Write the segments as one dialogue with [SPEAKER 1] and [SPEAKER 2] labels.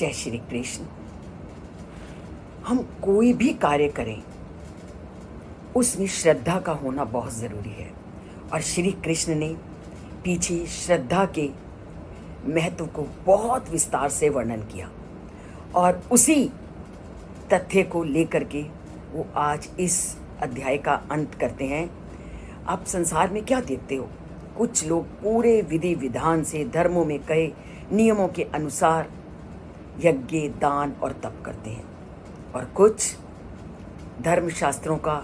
[SPEAKER 1] जय श्री कृष्ण। हम कोई भी कार्य करें उसमें श्रद्धा का होना बहुत ज़रूरी है। और श्री कृष्ण ने पीछे श्रद्धा के महत्व को बहुत विस्तार से वर्णन किया और उसी तथ्य को लेकर के वो आज इस अध्याय का अंत करते हैं। आप संसार में क्या देखते हो? कुछ लोग पूरे विधि विधान से धर्मों में कहे नियमों के अनुसार यज्ञ, दान और तप करते हैं, और कुछ धर्मशास्त्रों का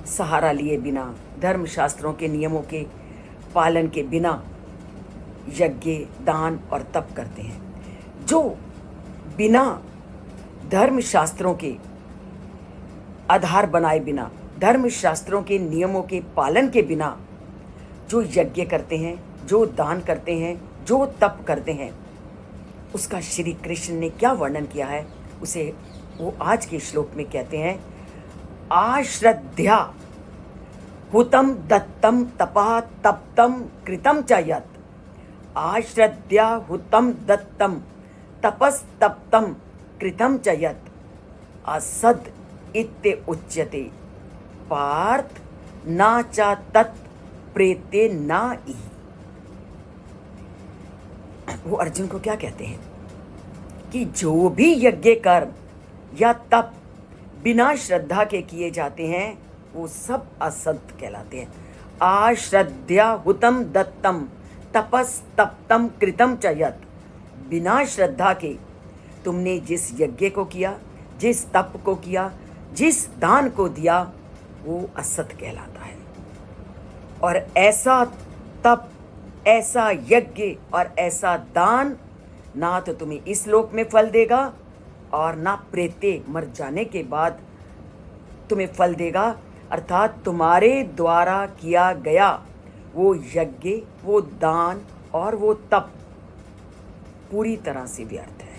[SPEAKER 1] सहारा लिए बिना, धर्मशास्त्रों के नियमों के पालन के बिना यज्ञ, दान और तप करते हैं। जो बिना धर्मशास्त्रों के आधार बनाए बिना, धर्मशास्त्रों के नियमों के पालन के बिना जो यज्ञ करते हैं, जो दान करते हैं, जो तप करते हैं, उसका श्री कृष्ण ने क्या वर्णन किया है उसे वो आज के श्लोक में कहते हैं। आश्रद्ध्या हुतम दत्तम तपा तप्तम कृतम च यत्। आश्रद्ध्या हुतम दत्तम तपस्तप्तम कृतम च यत् असद इत्ते उच्यते पार्थ ना च तत् प्रेते ना इह। वो अर्जुन को क्या कहते हैं कि जो भी यज्ञ, कर्म या तप बिना श्रद्धा के किए जाते हैं वो सब असत कहलाते हैं। आश्रद्ध्या हुतम दत्तम तपस तप्तम कृतम च यत्। बिना श्रद्धा के तुमने जिस यज्ञ को किया, जिस तप को किया, जिस दान को दिया, वो असत कहलाता है। और ऐसा तप, ऐसा यज्ञ और ऐसा दान ना तो तुम्हें इस लोक में फल देगा और ना प्रेते मर जाने के बाद तुम्हें फल देगा। अर्थात तुम्हारे द्वारा किया गया वो यज्ञ, वो दान और वो तप पूरी तरह से व्यर्थ है।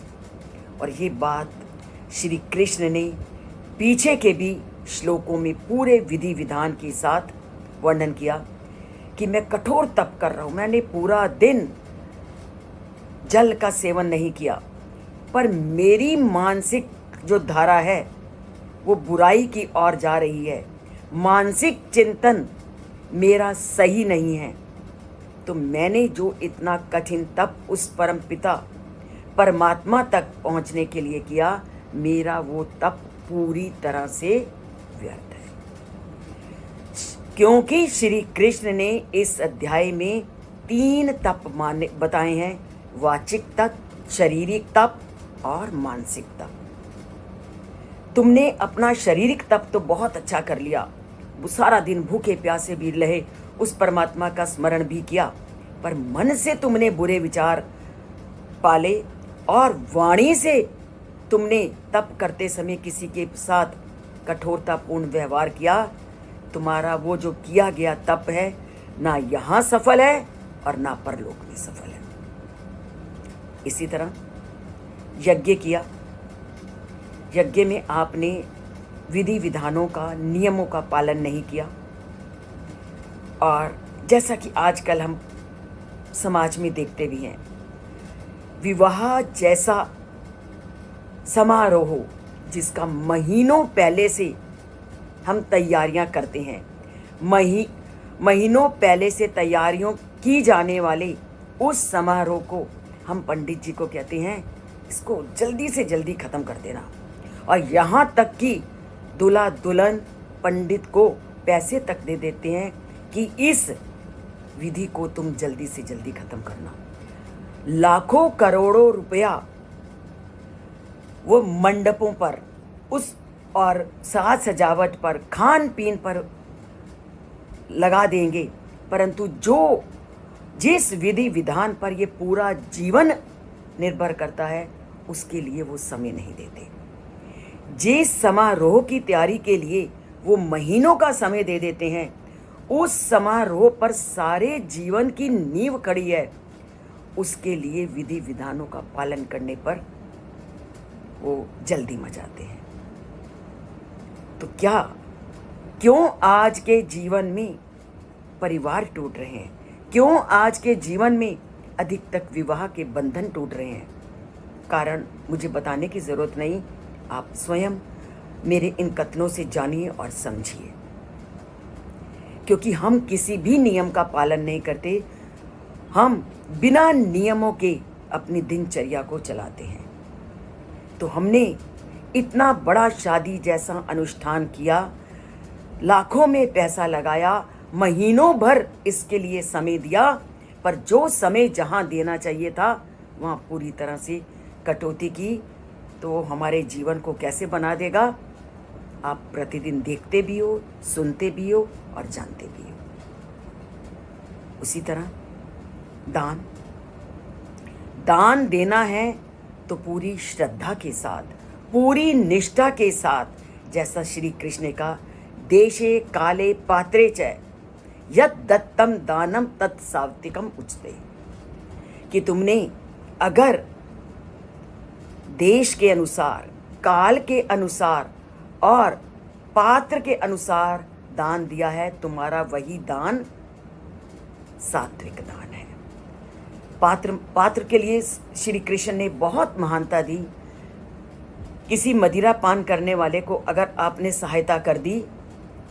[SPEAKER 1] और ये बात श्री कृष्ण ने पीछे के भी श्लोकों में पूरे विधि विधान के साथ वर्णन किया कि मैं कठोर तप कर रहा हूँ, मैंने पूरा दिन जल का सेवन नहीं किया, पर मेरी मानसिक जो धारा है वो बुराई की ओर जा रही है, मानसिक चिंतन मेरा सही नहीं है। तो मैंने जो इतना कठिन तप उस परम पिता परमात्मा तक पहुँचने के लिए किया, मेरा वो तप पूरी तरह से व्यर्थ है। क्योंकि श्री कृष्ण ने इस अध्याय में 3 तप बताए हैं, वाचिक तप, शारीरिक तप और मानसिक तप। तुमने अपना शारीरिक तप तो बहुत अच्छा कर लिया, वो सारा दिन भूखे प्यासे भी रहे, उस परमात्मा का स्मरण भी किया, पर मन से तुमने बुरे विचार पाले और वाणी से तुमने तप करते समय किसी के साथ कठोरतापूर्ण व्यवहार किया। तुम्हारा वो जो किया गया तप है ना यहाँ सफल है और ना परलोक में सफल है। इसी तरह यज्ञ किया, यज्ञ में आपने विधि विधानों का, नियमों का पालन नहीं किया, और जैसा कि आजकल हम समाज में देखते भी हैं, विवाह जैसा समारोह जिसका महीनों पहले से हम तैयारियां करते हैं, महीनों पहले से तैयारियों की जाने वाले उस समारोह को हम पंडित जी को कहते हैं इसको जल्दी से जल्दी ख़त्म कर देना। और यहाँ तक कि दूल्हा दुल्हन पंडित को पैसे तक दे देते हैं कि इस विधि को तुम जल्दी से जल्दी ख़त्म करना। लाखों करोड़ों रुपया वो मंडपों पर उस और साज सजावट पर, खान पीन पर लगा देंगे, परंतु जो जिस विधि विधान पर ये पूरा जीवन निर्भर करता है उसके लिए वो समय नहीं देते। जिस समारोह की तैयारी के लिए वो महीनों का समय दे देते हैं, उस समारोह पर सारे जीवन की नींव खड़ी है, उसके लिए विधि विधानों का पालन करने पर वो जल्दी मचाते हैं। तो क्यों आज के जीवन में परिवार टूट रहे हैं? क्यों आज के जीवन में अधिक तक विवाह के बंधन टूट रहे हैं? कारण मुझे बताने की ज़रूरत नहीं, आप स्वयं मेरे इन कथनों से जानिए और समझिए। क्योंकि हम किसी भी नियम का पालन नहीं करते, हम बिना नियमों के अपनी दिनचर्या को चलाते हैं। तो हमने इतना बड़ा शादी जैसा अनुष्ठान किया, लाखों में पैसा लगाया, महीनों भर इसके लिए समय दिया, पर जो समय जहाँ देना चाहिए था वहाँ पूरी तरह से कटौती की, तो हमारे जीवन को कैसे बना देगा? आप प्रतिदिन देखते भी हो, सुनते भी हो और जानते भी हो। उसी तरह दान देना है तो पूरी श्रद्धा के साथ, पूरी निष्ठा के साथ, जैसा श्री कृष्ण ने कहा, देशे काले पात्रे च यत् दत्तम दानम तत् सात्विकम उच्यते, कि तुमने अगर देश के अनुसार, काल के अनुसार और पात्र के अनुसार दान दिया है, तुम्हारा वही दान सात्विक दान है। पात्र के लिए श्री कृष्ण ने बहुत महानता दी। किसी मदिरा पान करने वाले को अगर आपने सहायता कर दी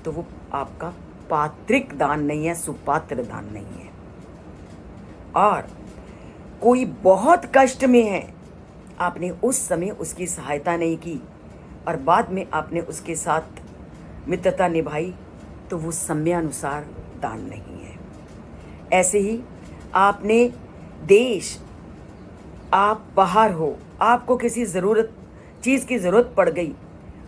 [SPEAKER 1] तो वो आपका पात्रिक दान नहीं है, सुपात्र दान नहीं है। और कोई बहुत कष्ट में है, आपने उस समय उसकी सहायता नहीं की और बाद में आपने उसके साथ मित्रता निभाई, तो वो समयानुसार दान नहीं है। ऐसे ही आपने देश, आप बाहर हो, आपको किसी चीज़ की ज़रूरत पड़ गई,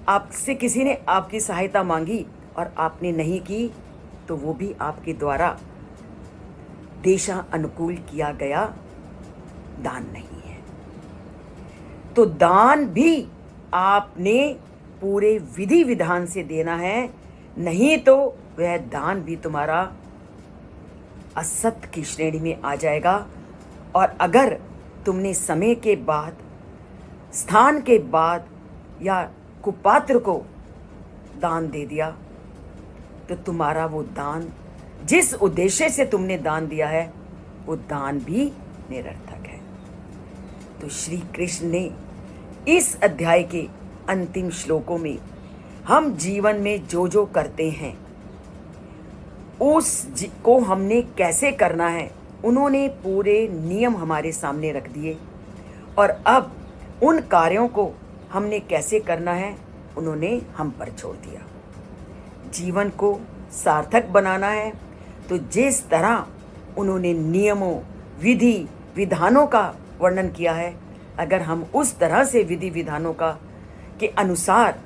[SPEAKER 1] आपसे किसी ने आपकी सहायता मांगी और आपने नहीं की, तो वो भी आपके द्वारा देशा अनुकूल किया गया दान नहीं है। तो दान भी आपने पूरे विधि विधान से देना है, नहीं तो वह दान भी तुम्हारा असत की श्रेणी में आ जाएगा। और अगर तुमने समय के बाद, स्थान के बाद या कुपात्र को दान दे दिया, तो तुम्हारा वो दान, जिस उद्देश्य से तुमने दान दिया है, वो दान भी निरर्थक है। तो श्री कृष्ण ने इस अध्याय के अंतिम श्लोकों में हम जीवन में जो जो करते हैं को हमने कैसे करना है, उन्होंने पूरे नियम हमारे सामने रख दिए। और अब उन कार्यों को हमने कैसे करना है, उन्होंने हम पर छोड़ दिया। जीवन को सार्थक बनाना है तो जिस तरह उन्होंने नियमों, विधि विधानों का वर्णन किया है, अगर हम उस तरह से विधि विधानों के अनुसार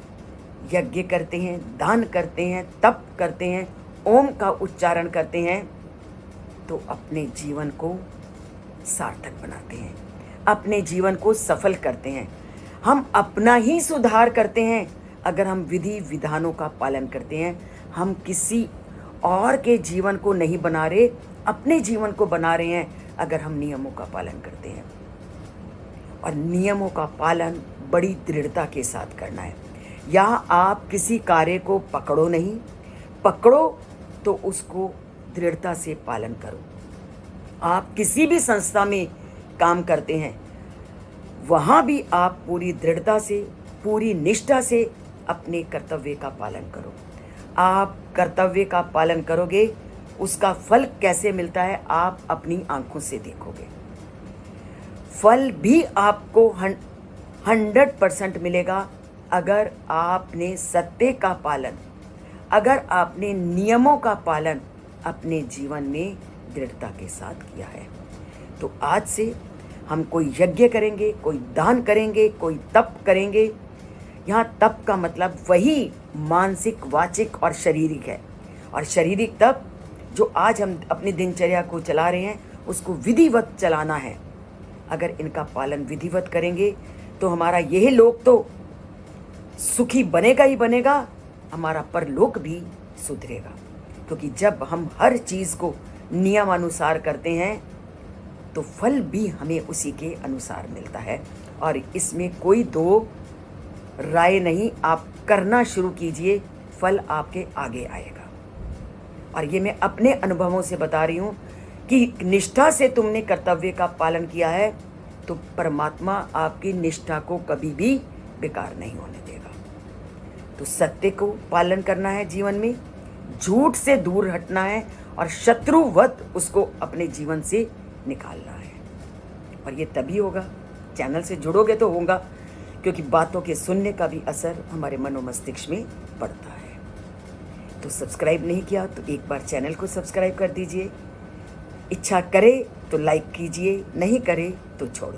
[SPEAKER 1] यज्ञ करते हैं, दान करते हैं, तप करते हैं, ओम का उच्चारण करते हैं, तो अपने जीवन को सार्थक बनाते हैं, अपने जीवन को सफल करते हैं। हम अपना ही सुधार करते हैं अगर हम विधि विधानों का पालन करते हैं। हम किसी और के जीवन को नहीं बना रहे, अपने जीवन को बना रहे हैं अगर हम नियमों का पालन करते हैं। और नियमों का पालन बड़ी दृढ़ता के साथ करना है। या आप किसी कार्य को पकड़ो नहीं, पकड़ो तो उसको दृढ़ता से पालन करो। आप किसी भी संस्था में काम करते हैं, वहाँ भी आप पूरी दृढ़ता से, पूरी निष्ठा से अपने कर्तव्य का पालन करो। आप कर्तव्य का पालन करोगे, उसका फल कैसे मिलता है आप अपनी आंखों से देखोगे। फल भी आपको 100% मिलेगा अगर आपने सत्य का पालन, अगर आपने नियमों का पालन अपने जीवन में दृढ़ता के साथ किया है। तो आज से हम कोई यज्ञ करेंगे, कोई दान करेंगे, कोई तप करेंगे। यहाँ तप का मतलब वही मानसिक, वाचिक और शारीरिक है। और शारीरिक तप जो आज हम अपनी दिनचर्या को चला रहे हैं, उसको विधिवत चलाना है। अगर इनका पालन विधिवत करेंगे तो हमारा यह लोक तो सुखी बनेगा ही बनेगा, हमारा परलोक भी सुधरेगा। क्योंकि जब हम हर चीज़ को नियमानुसार करते हैं तो फल भी हमें उसी के अनुसार मिलता है। और इसमें कोई दो राय नहीं, आप करना शुरू कीजिए, फल आपके आगे आएगा। और ये मैं अपने अनुभवों से बता रही हूँ कि निष्ठा से तुमने कर्तव्य का पालन किया है तो परमात्मा आपकी निष्ठा को कभी भी बेकार नहीं होने देगा। तो सत्य को पालन करना है जीवन में, झूठ से दूर हटना है और शत्रुवत उसको अपने जीवन से निकालना है। और ये तभी होगा, चैनल से जुड़ोगे तो होगा, क्योंकि बातों के सुनने का भी असर हमारे मनोमस्तिष्क में पड़ता है। तो सब्सक्राइब नहीं किया तो एक बार चैनल को सब्सक्राइब कर दीजिए। इच्छा करे तो लाइक कीजिए, नहीं करे तो छोड़